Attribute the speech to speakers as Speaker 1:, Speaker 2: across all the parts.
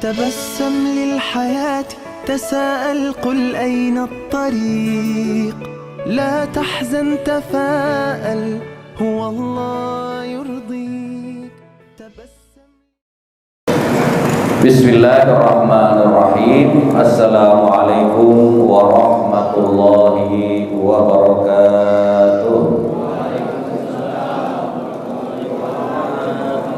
Speaker 1: تبسم للحياة تساءل قل أين الطريق لا تحزن تفاءل هو الله يرضيك
Speaker 2: Bismillahirrahmanirrahim. Assalamualaikum warahmatullahi wabarakatuh.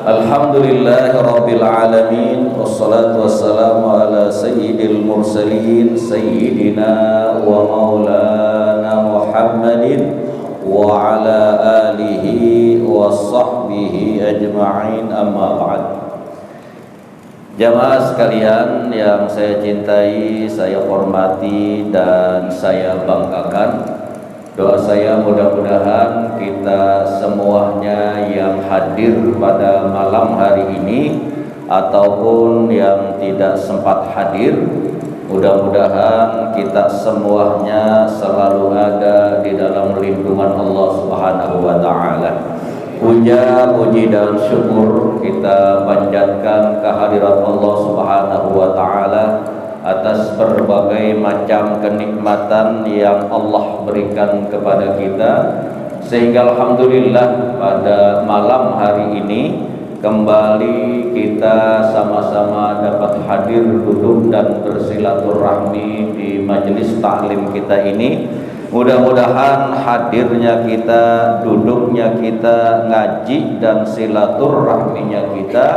Speaker 2: Alhamdulillahi rabbil alamin. Wassalatu wassalamu ala sayyidil mursalin sayyidina wa maulana Muhammadin wa ala alihi wa sahbihi ajma'in, amma ba'd. Jamaah sekalian yang saya cintai, saya hormati dan saya banggakan, doa saya mudah-mudahan kita semuanya yang hadir pada malam hari ini ataupun yang tidak sempat hadir, mudah-mudahan kita semuanya selalu ada di dalam lindungan Allah Subhanahu wa taala. Puja, puji dan syukur kita panjatkan kehadirat Allah Subhanahu wa taala atas berbagai macam kenikmatan yang Allah berikan kepada kita, sehingga alhamdulillah pada malam hari ini kembali kita sama-sama dapat hadir, duduk dan bersilaturahmi di majelis taklim kita ini. Mudah-mudahan hadirnya kita, duduknya kita, ngaji dan silaturahminya kita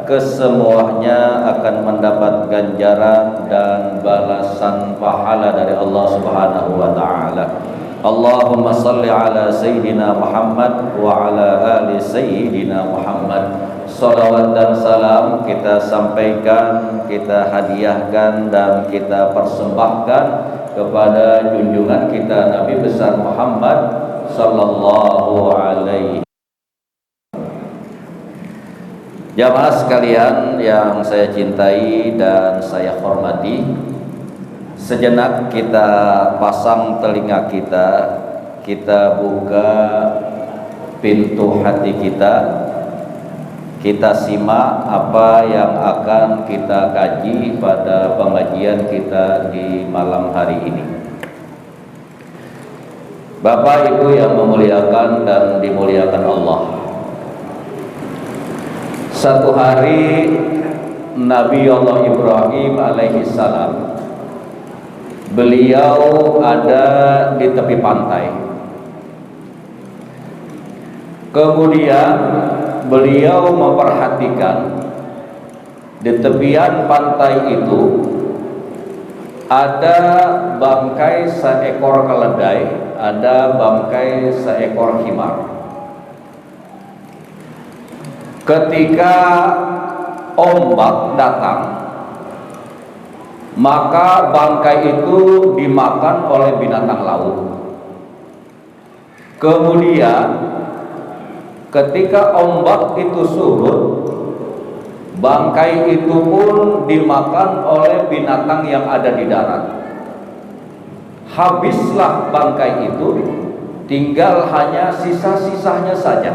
Speaker 2: kesemuanya akan mendapat ganjaran dan balasan pahala dari Allah Subhanahu wa taala. Allahumma salli ala sayyidina Muhammad wa ala ali sayyidina Muhammad. Salawat dan salam kita sampaikan, kita hadiahkan dan kita persembahkan kepada junjungan kita Nabi besar Muhammad sallallahu alaihi. Jamaah sekalian yang saya cintai dan saya hormati, sejenak kita pasang telinga kita, kita buka pintu hati kita simak apa yang akan kita kaji pada pengajian kita di malam hari ini. Bapak Ibu yang memuliakan dan dimuliakan Allah, satu hari Nabi Allah Ibrahim alaihi salam, beliau ada di tepi pantai. Kemudian beliau memperhatikan di tepian pantai itu ada bangkai seekor keledai, ada bangkai seekor himar. Ketika ombak datang, maka bangkai itu dimakan oleh binatang laut. Kemudian ketika ombak itu surut, bangkai itu pun dimakan oleh binatang yang ada di darat. Habislah bangkai itu, tinggal hanya sisa-sisanya saja.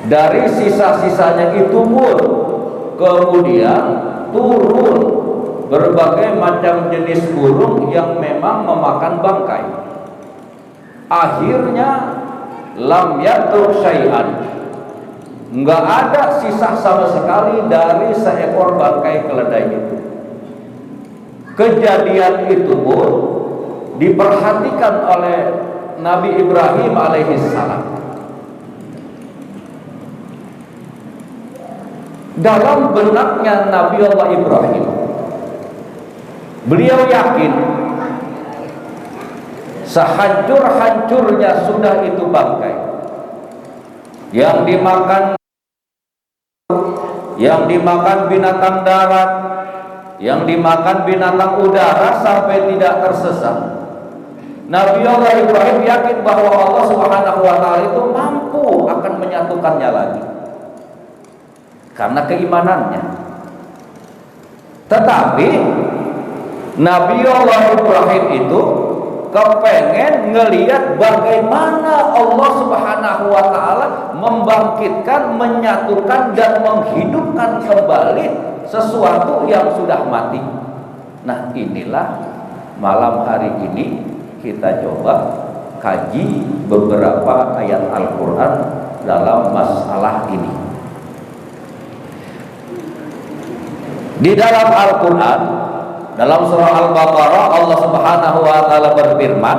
Speaker 2: Dari sisa-sisanya itu pun kemudian turun berbagai macam jenis burung yang memang memakan bangkai. Akhirnya lam yatur syai'an, enggak ada sisa sama sekali dari seekor bangkai keledai itu. Kejadian itu pun diperhatikan oleh Nabi Ibrahim alaihi salam. Dalam benaknya Nabi Allah Ibrahim, beliau yakin sehancur-hancurnya sudah itu bangkai yang dimakan binatang darat, yang dimakan binatang udara sampai tidak tersesat. Nabi Allah Ibrahim yakin bahwa Allah Subhanahu wa taala itu mampu akan menyatukannya lagi karena keimanannya. Tetapi Nabi Allah Ibrahim itu kepengen ngelihat bagaimana Allah Subhanahu wa taala membangkitkan, menyatukan dan menghidupkan kembali sesuatu yang sudah mati. Nah, inilah malam hari ini kita coba kaji beberapa ayat Al-Qur'an dalam masalah ini. Di dalam Al-Qur'an, dalam surah Al-Baqarah, Allah Subhanahu wa taala berfirman,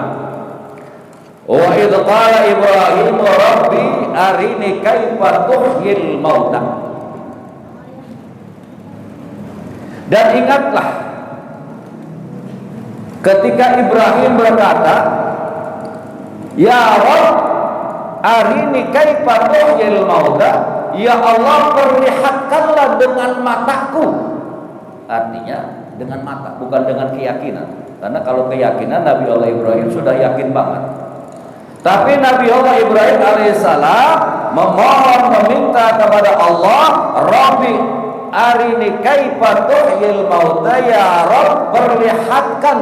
Speaker 2: "Wa idz qala Ibrahim rabbi arini kaifa tuhyil mauta." Dan ingatlah ketika Ibrahim berkata, "Ya Rabb, arini kaifa tuhyil mauta." Ya Allah, perlihatkanlah dengan mataku. Artinya dengan mata, bukan dengan keyakinan. Karena kalau keyakinan Nabi Allah Ibrahim sudah yakin banget. Tapi Nabi Allah Ibrahim alaihissalam memohon, meminta kepada Allah, Rabbi arini kaifa tuhyil mauta, ya Rabb, perlihatkan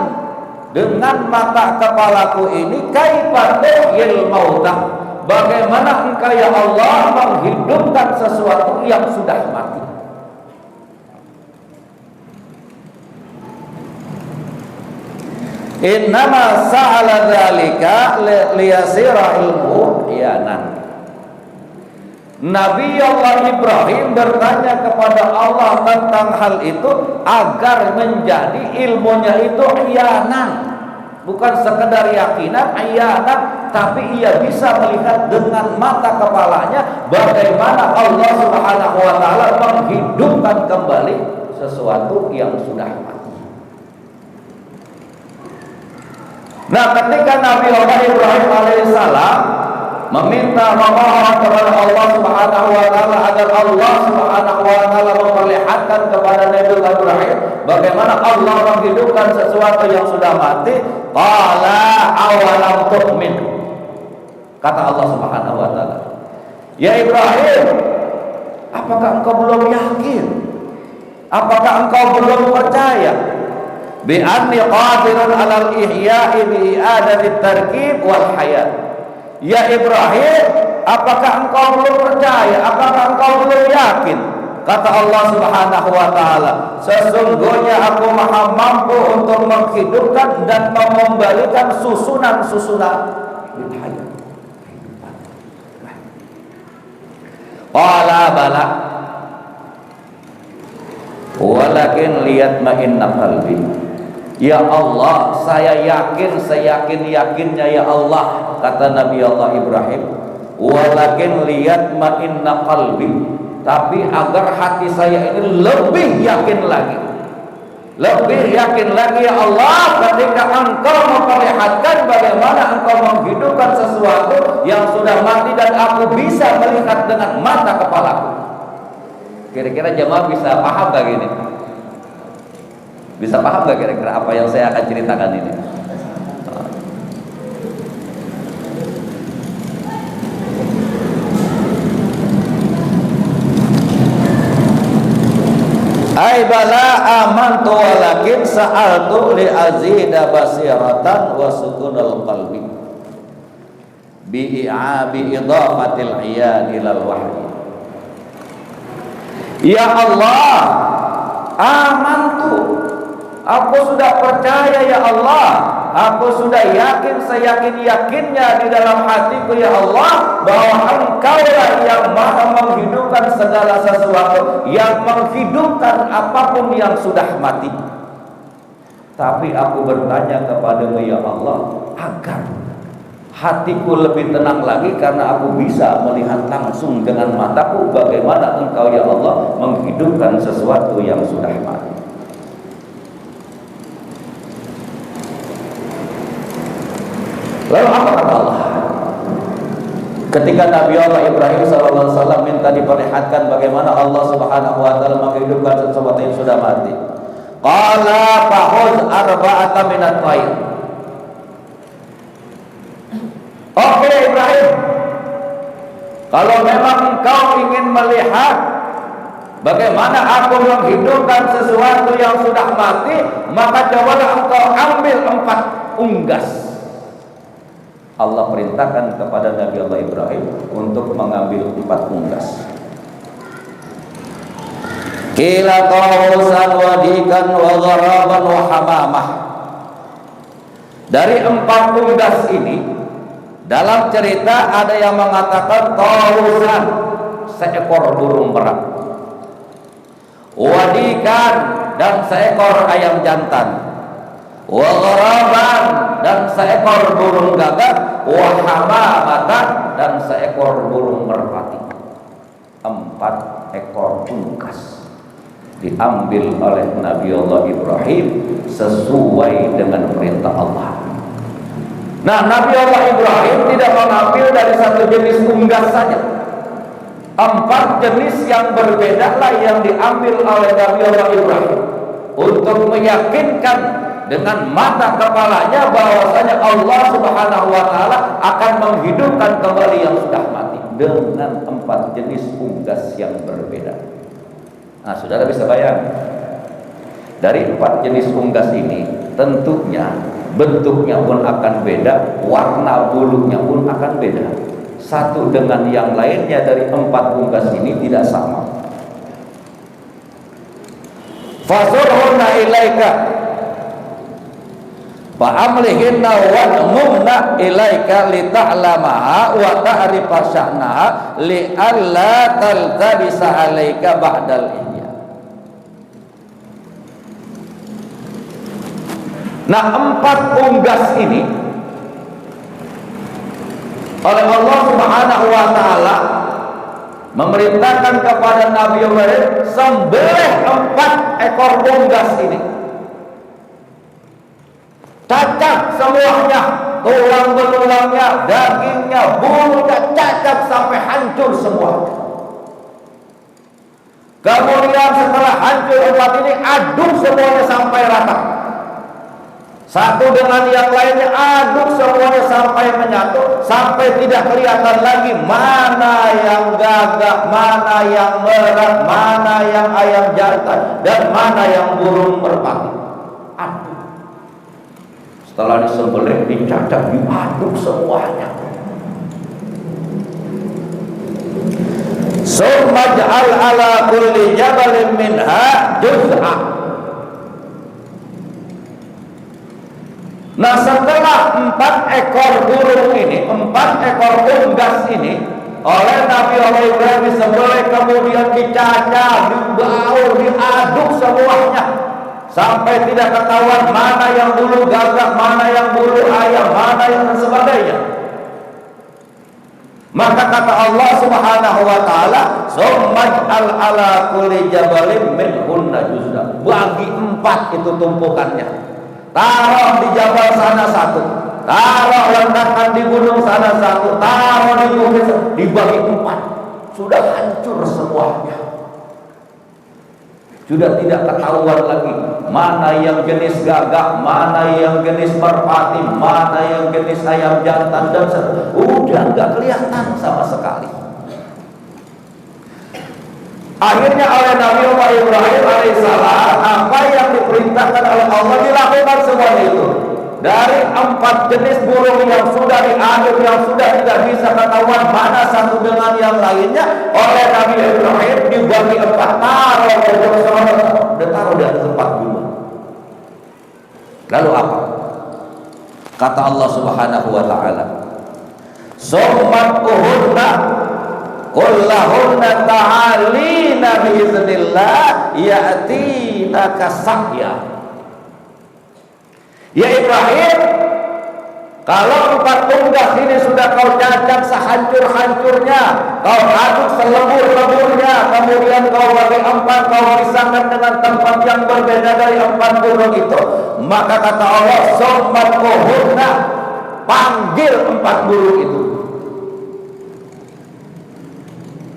Speaker 2: dengan mata kepalaku ini kaifa tuhyil mauta, bagaimana engkau ya Allah menghidupkan sesuatu yang sudah mati. Innama sa'ala dzalika liyasira ilmu yanan. Nabi Allah Ibrahim bertanya kepada Allah tentang hal itu agar menjadi ilmunya itu iyanan, bukan sekedar yakinan, iyanan, tapi ia bisa melihat dengan mata kepalanya bagaimana Allah Subhanahu wa taala menghidupkan kembali sesuatu yang sudah mati. Nah, ketika Nabi Allah Ibrahim alaihissalam meminta, memohon kepada Allah Subhanahu wa taala agar Allah Subhanahu wa taala memperlihatkan kepada Nabi Allah Ibrahim bagaimana Allah menghidupkan sesuatu yang sudah mati, qala awalam tu'min. Kata Allah Subhanahu wa taala, "Ya Ibrahim, apakah engkau belum yakin? Apakah engkau belum percaya bi anni qadirun 'alal ihya'i bi i'adati tarkib wal hayat?" Ya Ibrahim, apakah engkau belum percaya? Apakah engkau belum yakin? Kata Allah Subhanahu wa taala, "Sesungguhnya aku Maha mampu untuk menghidupkan dan mengembalikan susunan-susunan hayat." Qala bala walakin liyatma'inna qalbi. Ya Allah, saya yakin seyakin-yakinnya ya Allah, kata Nabi Allah Ibrahim. Walakin liyatma'inna qalbi, tapi agar hati saya ini lebih yakin lagi. Lebih yakin lagi ya Allah ketika engkau memperlihatkan bagaimana engkau menghidupkan sesuatu yang sudah mati dan aku bisa melihat dengan mata kepalaku. Kira-kira jemaah bisa paham gak gini? Bisa paham gak kira-kira apa yang saya akan ceritakan ini? Ai bala amantu walakin sa'altu li azida basiratan wa sukunul qalbi bi idafatil iyan ilal wahyi. Ya Allah, amantu, aku sudah percaya ya Allah, aku sudah yakin seyakin-yakinnya di dalam hatiku ya Allah bahwa Engkaulah yang maha menghidupkan segala sesuatu, yang menghidupkan apapun yang sudah mati. Tapi aku bertanya kepadamu ya Allah agar hatiku lebih tenang lagi karena aku bisa melihat langsung dengan mataku bagaimana Engkau ya Allah menghidupkan sesuatu yang sudah mati. Lalu apa kata Allah? Ketika Nabi Allah Ibrahim SAW minta diperlihatkan bagaimana Allah Subhanahu wa taala menghidupkan sesuatu yang sudah mati. Qala fahuz arba'ata minat tayr. Oke Ibrahim, kalau memang engkau ingin melihat bagaimana aku menghidupkan sesuatu yang sudah mati, maka cobalah engkau ambil 4 unggas. Allah perintahkan kepada Nabi Allah Ibrahim untuk mengambil 4 unggas. Kila tawusan wadikan wa gharaban wa hamamah. Dari 4 unggas ini, dalam cerita ada yang mengatakan tawusan, seekor burung merak, wadikan, dan seekor ayam jantan, wa gharaban, dan seekor burung gagak, wa hamamatan, dan seekor burung merpati. 4 ekor unggas diambil oleh Nabi Allah Ibrahim sesuai dengan perintah Allah. Nah, Nabi Allah Ibrahim tidak mengambil dari satu jenis unggas saja. 4 jenis yang berbeda lah yang diambil oleh Nabi Allah Ibrahim untuk meyakinkan dengan mata kepalanya bahwasanya Allah Subhanahu wa taala akan menghidupkan kembali yang sudah mati dengan 4 jenis unggas yang berbeda. Nah, saudara bisa bayangkan, dari 4 jenis unggas ini tentunya bentuknya pun akan beda, warna bulunya pun akan beda. Satu dengan yang lainnya dari 4 unggas ini tidak sama. Fasurhunna ilaika fa'amlihinna wa'mumna ilaika lita'lamaha wa ta'rifa sya'naha li'alla taltabisa alaika ba'dal ihya. Nah, 4 unggas ini oleh Allah Subhanahu wa taala memerintahkan kepada Nabi Ibrahim, sembelih 4 ekor unggas ini. Cacat semuanya, tulang belulangnya, dagingnya, bulunya, cacat sampai hancur semua. Kemudian setelah hancur 4 ini, aduk semuanya sampai rata. Satu dengan yang lainnya, aduk semuanya sampai menyatu, sampai tidak kelihatan lagi mana yang gagak, mana yang merak, mana yang ayam jantan, dan mana yang burung merpati. Aduk. Setelah disembelih, dicacat, diaduk semuanya. Summa ja'al ala kulli jabalin minha juz'a. Nah, setelah 4 ekor burung ini, 4 ekor unggas ini oleh Nabi Allah Ibrahim disembelih, kemudian dicacat, dibaur, diaduk semuanya sampai tidak ketahuan mana yang bulu gagak, mana yang bulu ayam, mana yang sebagainya. Maka kata Allah Subhanahu wa taala, "Summaj'al ala kulli jabalin minhunna juz'a." Bagi 4 itu tumpukannya. Taruh di jabal sana 1, taruh letakkan di gunung sana 1, taruh di bukit, dibagi 4. Sudah hancur semuanya. Sudah tidak ketahuan lagi mana yang jenis gagak, mana yang jenis merpati, mana yang jenis ayam jantan, dan udah nggak kelihatan sama sekali. Akhirnya oleh Nabi Allah Ibrahim alaihissalam, apa yang diperintahkan oleh Allah dilakukan semuanya itu. Dari 4 jenis burung yang sudah diaduk, yang sudah tidak bisa ketahuan mana satu dengan yang lainnya, oleh Nabi Ibrahim dibagi 4, taruh di atas 4 gunung. Lalu apa? Kata Allah Subhanahu wa taala, "Sumatuhunna kullahunna ta'alina biiznillah ya'tinaka sa'ya." Ya Ibrahim, kalau 4 unggas ini sudah kau cacat sehancur-hancurnya, kau aduk selembur-lemburnya, kemudian kau bagi 4, kau pisahkan dengan tempat yang berbeda dari 4 gunung itu, maka kata Allah, "Sumatuhunna", panggil 4 burung itu.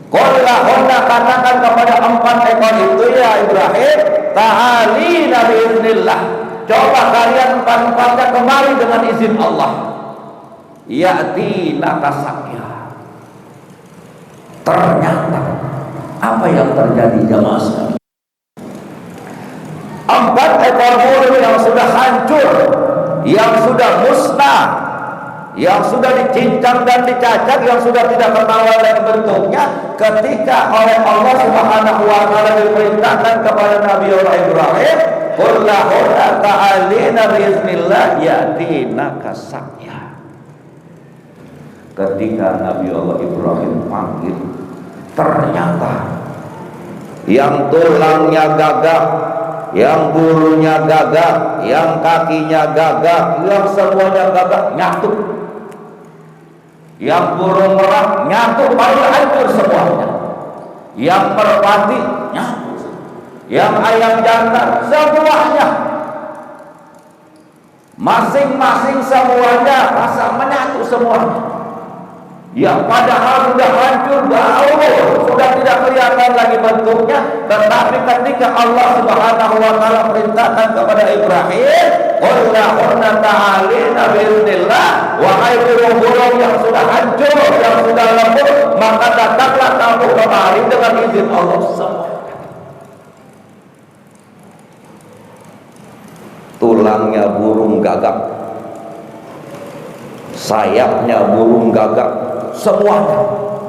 Speaker 2: Kullahunna, katakan kepada 4 ekor itu, ya Ibrahim, ta'alina biiznillah, coba kalian 4-4-nya kemari dengan izin Allah. Ya'tinaka sa'ya. Ternyata apa yang terjadi jamaah sekalian? 4 ekor burung yang sudah hancur, yang sudah musnah, yang sudah dicincang dan dicacak, yang sudah tidak ketahuan dari bentuknya, ketika oleh Allah Subhanahu wa taala diperintahkan kepada Nabi Allah Ibrahim, qul lahunna ta'alina biiznillah yatina kasaya. Ketika Nabi Allah Ibrahim panggil, ternyata yang tulangnya gagah, yang bulunya gagah, yang kakinya gagah, yang semuanya gagah nyatu. Yang burung merak nyatu, pada hancur semuanya. Yang merpati nyatu, yang ayam jantan semuanya, masing-masing semuanya rasa menyatu semuanya. Yang padahal sudah hancur baur, sudah tidak kelihatan lagi bentuknya, tetapi ketika Allah Subhanahu wa taala perintahkan kepada Ibrahim, qul lahunna ta'alina biiznillah, wahai burung-burung yang sudah hancur, yang sudah lembut, maka datanglah kamu kemari dengan izin Allah semua. Tulangnya burung gagak, sayapnya burung gagak, semuanya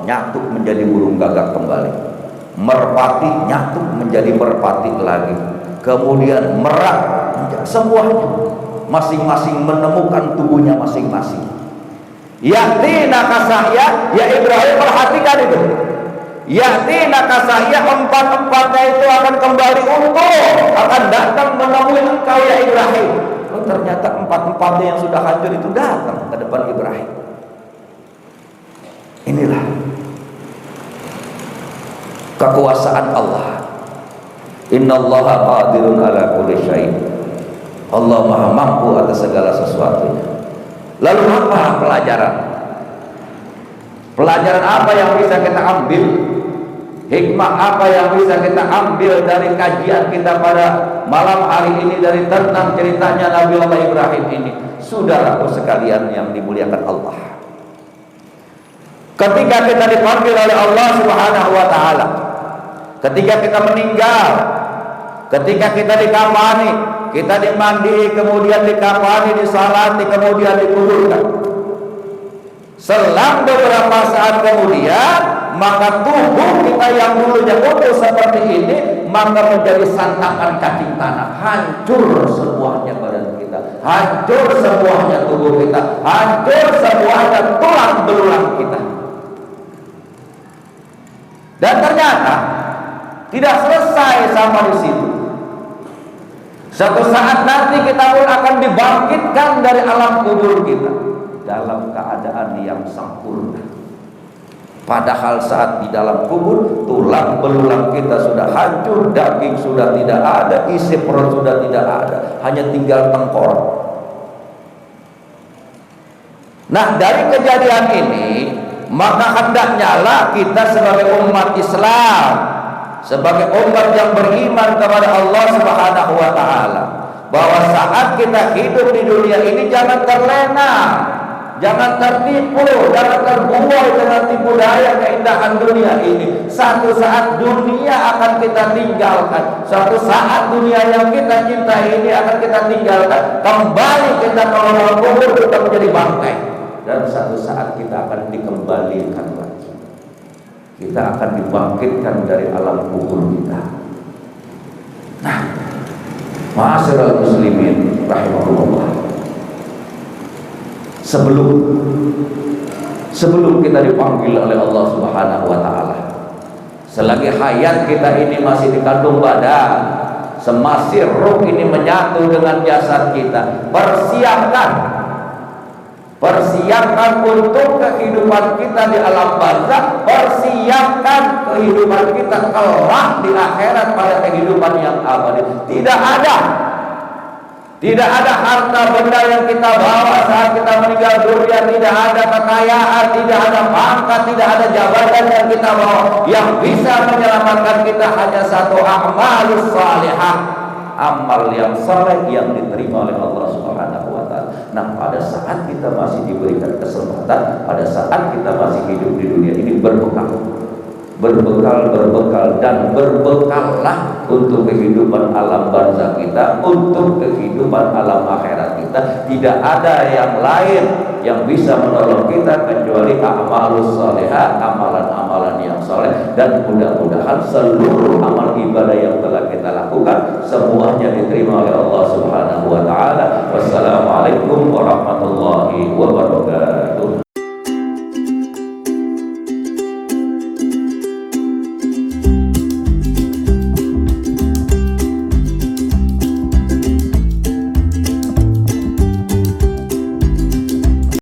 Speaker 2: nyatu menjadi burung gagak kembali. Merpati nyatu menjadi merpati lagi. Kemudian merak, semuanya masing-masing menemukan tubuhnya masing-masing. Yatina kasaya, ya Ibrahim perhatikan itu. Yatina kasaya, empat-empatnya itu akan kembali utuh, akan datang menemui engkau ya Ibrahim. Oh, ternyata empat-empatnya yang sudah hancur itu datang ke depan Ibrahim. Inilah kekuasaan Allah. Innallaha qadirun ala kulli syai'. Allah Maha mampu atas segala sesuatunya. Lalu apa pelajaran? Pelajaran apa yang bisa kita ambil? Hikmah apa yang bisa kita ambil dari kajian kita pada malam hari ini, dari tentang ceritanya Nabi Allah Ibrahim ini? Saudaraku sekalian yang dimuliakan Allah, ketika kita dipanggil oleh Allah Subhanahu wa taala, ketika kita meninggal, ketika kita dikafani, kita dimandi, kemudian dikafani, disalati, kemudian dikuburkan. Selang beberapa saat kemudian, maka tubuh kita yang dulunya utuh seperti ini, maka menjadi santapan cacing tanah. Hancur semuanya badan kita, hancur semuanya tubuh kita, hancur semuanya tulang belulang kita. Dan ternyata tidak selesai sampai di situ. Suatu saat nanti kita pun akan dibangkitkan dari alam kubur kita dalam keadaan yang sempurna. Padahal saat di dalam kubur, tulang belulang kita sudah hancur, daging sudah tidak ada, isi perut sudah tidak ada, hanya tinggal tengkorak. Nah, dari kejadian ini, maka hendaknya lah kita sebagai umat Islam, sebagai umat yang beriman kepada Allah Subhanahu wa taala, bahwa saat kita hidup di dunia ini jangan terlena, jangan tertipu, jangan terbuai dengan tipu daya keindahan dunia ini. Satu saat dunia akan kita tinggalkan, suatu saat dunia yang kita cintai ini akan kita tinggalkan. Kembali kita ke alam kubur, kita menjadi bangkai, dan satu saat kita akan dikembalikan lagi. Kita akan dibangkitkan dari alam kubur kita. Nah, ma'asyiral muslimin rahimahullah, sebelum kita dipanggil oleh Allah Subhanahu wa taala, selagi hayat kita ini masih dikandung badan, semasih ruh ini menyatu dengan jasad kita, persiapkan untuk kehidupan kita di alam barzakh, persiapkan kehidupan kita kelak di akhirat pada kehidupan yang abadi. Tidak ada harta benda yang kita bawa saat kita meninggal dunia, tidak ada kekayaan, tidak ada pangkat, tidak ada jabatan yang kita bawa. Yang bisa menyelamatkan kita hanya satu, a'malus salihah, amal yang saleh yang diterima oleh Allah Subhanahu wa taala. Nah, pada saat kita masih diberikan kesempatan, pada saat kita masih hidup di dunia ini, berbekal dan berbekallah untuk kehidupan alam barzakh kita, untuk kehidupan alam akhirat kita. Tidak ada yang lain yang bisa menolong kita kecuali amalus salihah, amalan-amalan yang soleh. Dan mudah-mudahan seluruh amal ibadah yang telah kita lakukan semuanya diterima oleh Allah Subhanahu wa taala. Wassalamualaikum warahmatullahi wabarakatuh.